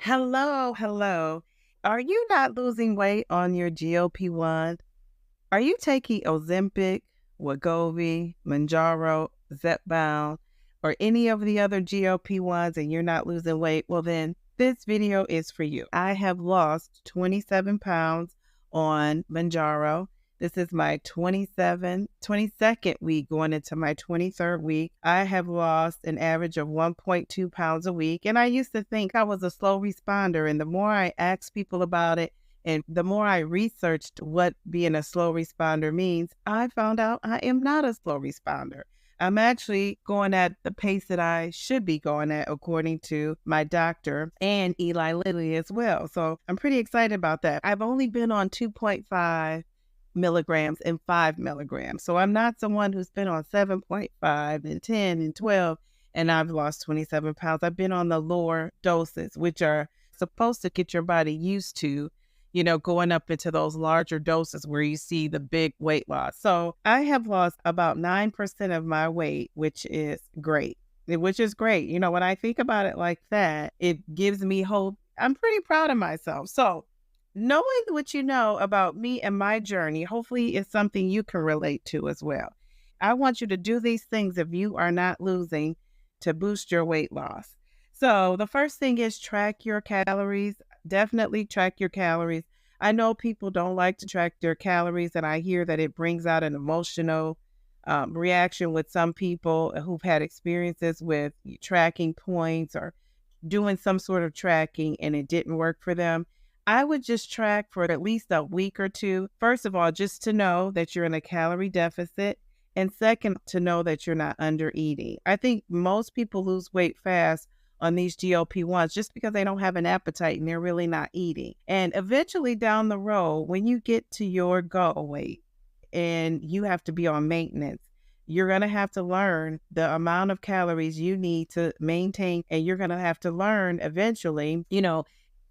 Hello, hello. Are you not losing weight on your GLP-1? Are you taking Ozempic, Wegovy, Mounjaro, Zepbound, or any of the other GLP-1s and you're not losing weight? Well, then this video is for you. I have lost 27 pounds on Mounjaro. This is my 22nd week going into my 23rd week. I have lost an average of 1.2 pounds a week. And I used to think I was a slow responder. And the more I asked people about it, and the more I researched what being a slow responder means, I found out I am not a slow responder. I'm actually going at the pace that I should be going at, according to my doctor and Eli Lilly as well. So I'm pretty excited about that. I've only been on 2.5 milligrams and 5 milligrams. So I'm not someone who's been on 7.5 and 10 and 12, and I've lost 27 pounds. I've been on the lower doses, which are supposed to get your body used to going up into those larger doses where you see the big weight loss. So I have lost about 9% of my weight, which is great. When I think about it like that, it gives me hope. I'm pretty proud of myself. So knowing what you know about me and my journey, hopefully is something you can relate to as well. I want you to do these things if you are not losing to boost your weight loss. So the first thing is track your calories. Definitely track your calories. I know people don't like to track their calories, and I hear that it brings out an emotional reaction with some people who've had experiences with tracking points or doing some sort of tracking and it didn't work for them. I would just track for at least a week or two. First of all, just to know that you're in a calorie deficit. And second, to know that you're not under eating. I think most people lose weight fast on these GLP-1s just because they don't have an appetite and they're really not eating. And eventually down the road, when you get to your goal weight and you have to be on maintenance, you're going to have to learn the amount of calories you need to maintain. And you're going to have to learn eventually,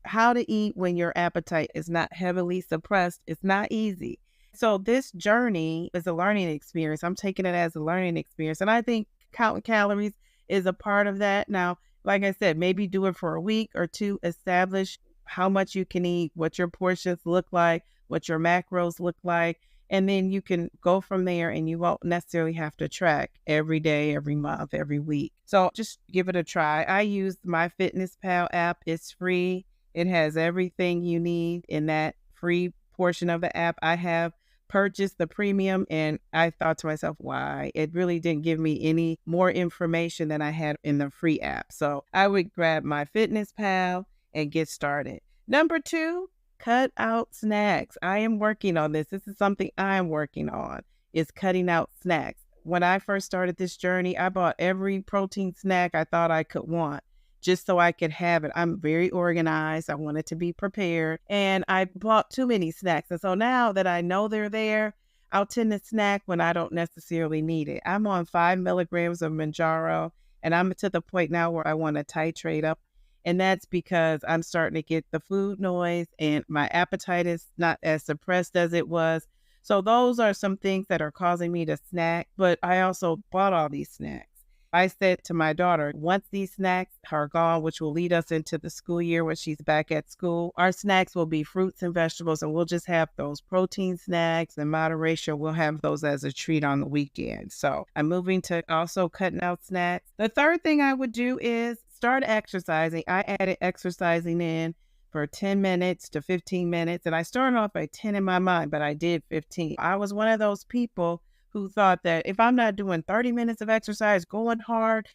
how to eat when your appetite is not heavily suppressed. It's not easy. So this journey is a learning experience. I'm taking it as a learning experience. And I think counting calories is a part of that. Now, like I said, maybe do it for a week or two, establish how much you can eat, what your portions look like, what your macros look like, and then you can go from there and you won't necessarily have to track every day, every month, every week. So just give it a try. I use my MyFitnessPal app. It's free. It has everything you need in that free portion of the app. I have purchased the premium and I thought to myself, why? It really didn't give me any more information than I had in the free app. So I would grab MyFitnessPal and get started. Number 2, cut out snacks. I am working on this. This is something I am working on, is cutting out snacks. When I first started this journey, I bought every protein snack I thought I could want, just so I could have it. I'm very organized. I wanted to be prepared. And I bought too many snacks. And so now that I know they're there, I'll tend to snack when I don't necessarily need it. I'm on 5 milligrams of Mounjaro, and I'm to the point now where I want to titrate up. And that's because I'm starting to get the food noise and my appetite is not as suppressed as it was. So those are some things that are causing me to snack. But I also bought all these snacks. I said to my daughter, once these snacks are gone, which will lead us into the school year when she's back at school, our snacks will be fruits and vegetables, and we'll just have those protein snacks in moderation. We'll have those as a treat on the weekend. So I'm moving to also cutting out snacks. The third thing I would do is start exercising. I added exercising in for 10 minutes to 15 minutes, and I started off at 10 in my mind, but I did 15. I was one of those people who thought that if I'm not doing 30 minutes of exercise, going hard,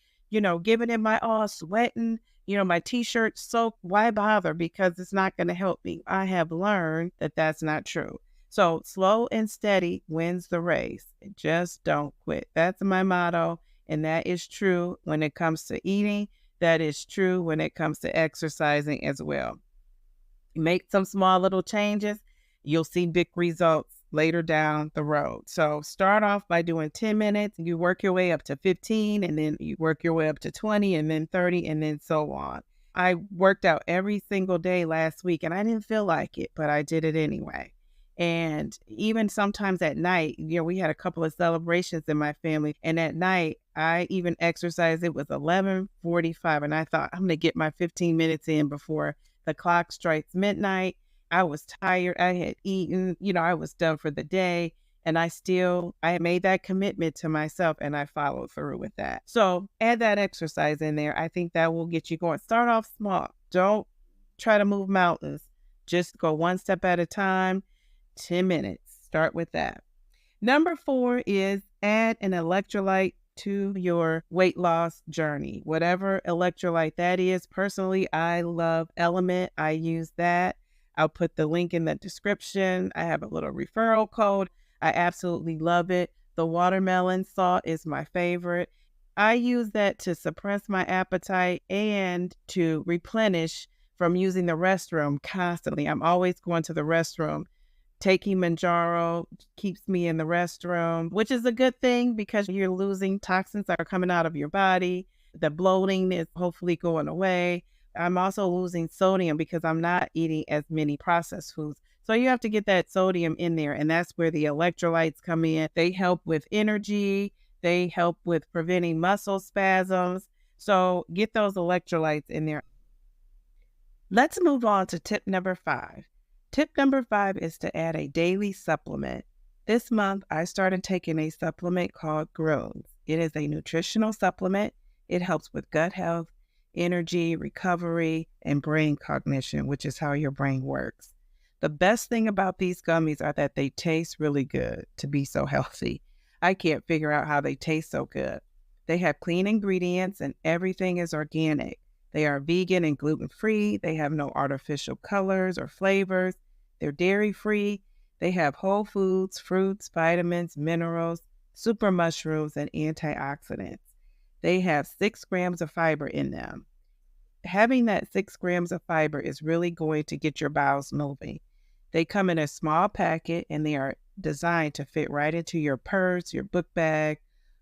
giving it my all, sweating, my t-shirt soaked, why bother? Because it's not going to help me. I have learned that that's not true. So slow and steady wins the race. Just don't quit. That's my motto. And that is true when it comes to eating. That is true when it comes to exercising as well. Make some small little changes. You'll see big results later down the road. So start off by doing 10 minutes, you work your way up to 15, and then you work your way up to 20, and then 30, and then so on. I worked out every single day last week, and I didn't feel like it, but I did it anyway. And even sometimes at night, we had a couple of celebrations in my family. And at night, I even exercised. It was 11:45. And I thought, I'm going to get my 15 minutes in before the clock strikes midnight. I was tired. I had eaten, I was done for the day. And I made that commitment to myself and I followed through with that. So add that exercise in there. I think that will get you going. Start off small. Don't try to move mountains. Just go one step at a time, 10 minutes. Start with that. Number 4 is add an electrolyte to your weight loss journey. Whatever electrolyte that is. Personally, I love LMNT. I use that. I'll put the link in the description. I have a little referral code. I absolutely love it. The watermelon salt is my favorite. I use that to suppress my appetite and to replenish from using the restroom constantly. I'm always going to the restroom. Taking Mounjaro keeps me in the restroom, which is a good thing because you're losing toxins that are coming out of your body. The bloating is hopefully going away. I'm also losing sodium because I'm not eating as many processed foods. So you have to get that sodium in there, and that's where the electrolytes come in. They help with energy. They help with preventing muscle spasms. So get those electrolytes in there. Let's move on to tip number 5. Tip number 5 is to add a daily supplement. This month, I started taking a supplement called Grooms. It is a nutritional supplement. It helps with gut health, energy, recovery, and brain cognition, which is how your brain works. The best thing about these gummies are that they taste really good to be so healthy. I can't figure out how they taste so good. They have clean ingredients and everything is organic. They are vegan and gluten-free. They have no artificial colors or flavors. They're dairy-free. They have whole foods, fruits, vitamins, minerals, super mushrooms, and antioxidants. They have 6 grams of fiber in them. Having that 6 grams of fiber is really going to get your bowels moving. They come in a small packet and they are designed to fit right into your purse, your book bag,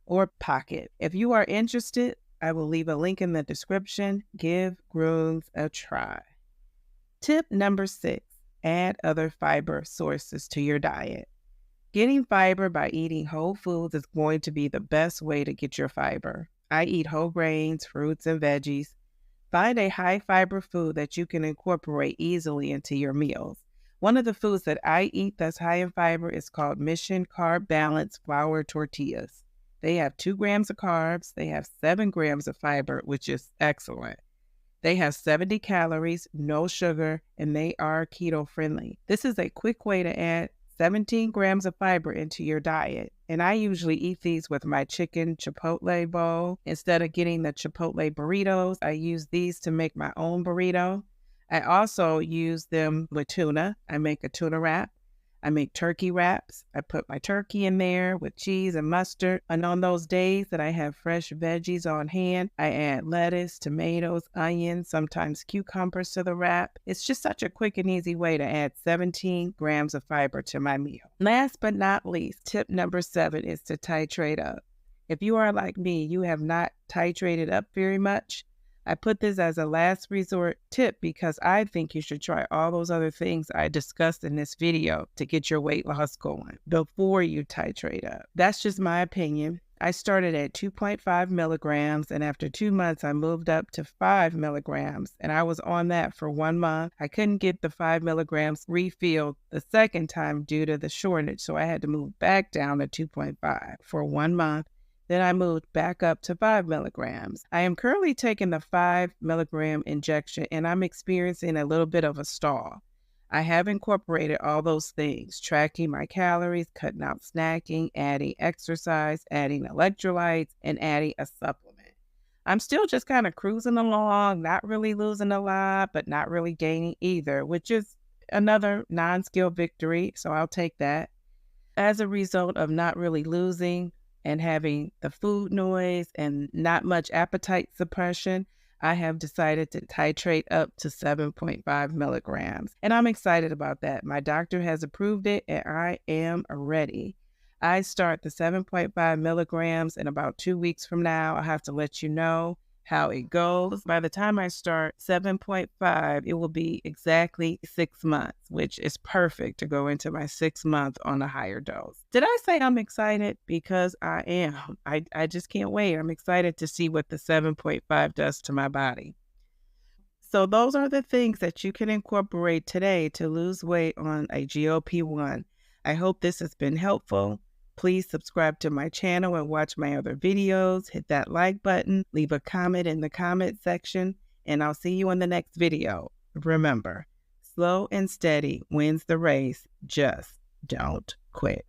or pocket. If you are interested, I will leave a link in the description. Give Grooms a try. Tip number 6, add other fiber sources to your diet. Getting fiber by eating whole foods is going to be the best way to get your fiber. I eat whole grains, fruits, and veggies. Find a high fiber food that you can incorporate easily into your meals. One of the foods that I eat that's high in fiber is called Mission Carb Balance flour tortillas. They have 2 grams of carbs. They have 7 grams of fiber, which is excellent. They have 70 calories, no sugar, and they are keto friendly. This is a quick way to add 17 grams of fiber into your diet. And I usually eat these with my chicken chipotle bowl. Instead of getting the chipotle burritos, I use these to make my own burrito. I also use them with tuna. I make a tuna wrap. I make turkey wraps. I put my turkey in there with cheese and mustard. And on those days that I have fresh veggies on hand, I add lettuce, tomatoes, onions, sometimes cucumbers to the wrap. It's just such a quick and easy way to add 17 grams of fiber to my meal. Last but not least, tip number 7 is to titrate up. If you are like me, you have not titrated up very much. I put this as a last resort tip because I think you should try all those other things I discussed in this video to get your weight loss going before you titrate up. That's just my opinion. I started at 2.5 milligrams and after 2 months I moved up to 5 milligrams and I was on that for 1 month. I couldn't get the 5 milligrams refilled the second time due to the shortage, so I had to move back down to 2.5 for 1 month. Then I moved back up to 5 milligrams. I am currently taking the 5 milligram injection and I'm experiencing a little bit of a stall. I have incorporated all those things, tracking my calories, cutting out snacking, adding exercise, adding electrolytes, and adding a supplement. I'm still just kind of cruising along, not really losing a lot, but not really gaining either, which is another non-skill victory, so I'll take that. As a result of not really losing, and having the food noise and not much appetite suppression, I have decided to titrate up to 7.5 milligrams. And I'm excited about that. My doctor has approved it and I am ready. I start the 7.5 milligrams in about 2 weeks from now. I'll have to let you know. how it goes. By the time I start 7.5, it will be exactly 6 months, which is perfect to go into my 6 month on a higher dose. Did I say I'm excited? Because I am. I just can't wait. I'm excited to see what the 7.5 does to my body. So those are the things that you can incorporate today to lose weight on a GLP-1. I hope this has been helpful. Please subscribe to my channel and watch my other videos. Hit that like button, leave a comment in the comment section, and I'll see you in the next video. Remember, slow and steady wins the race. Just don't quit.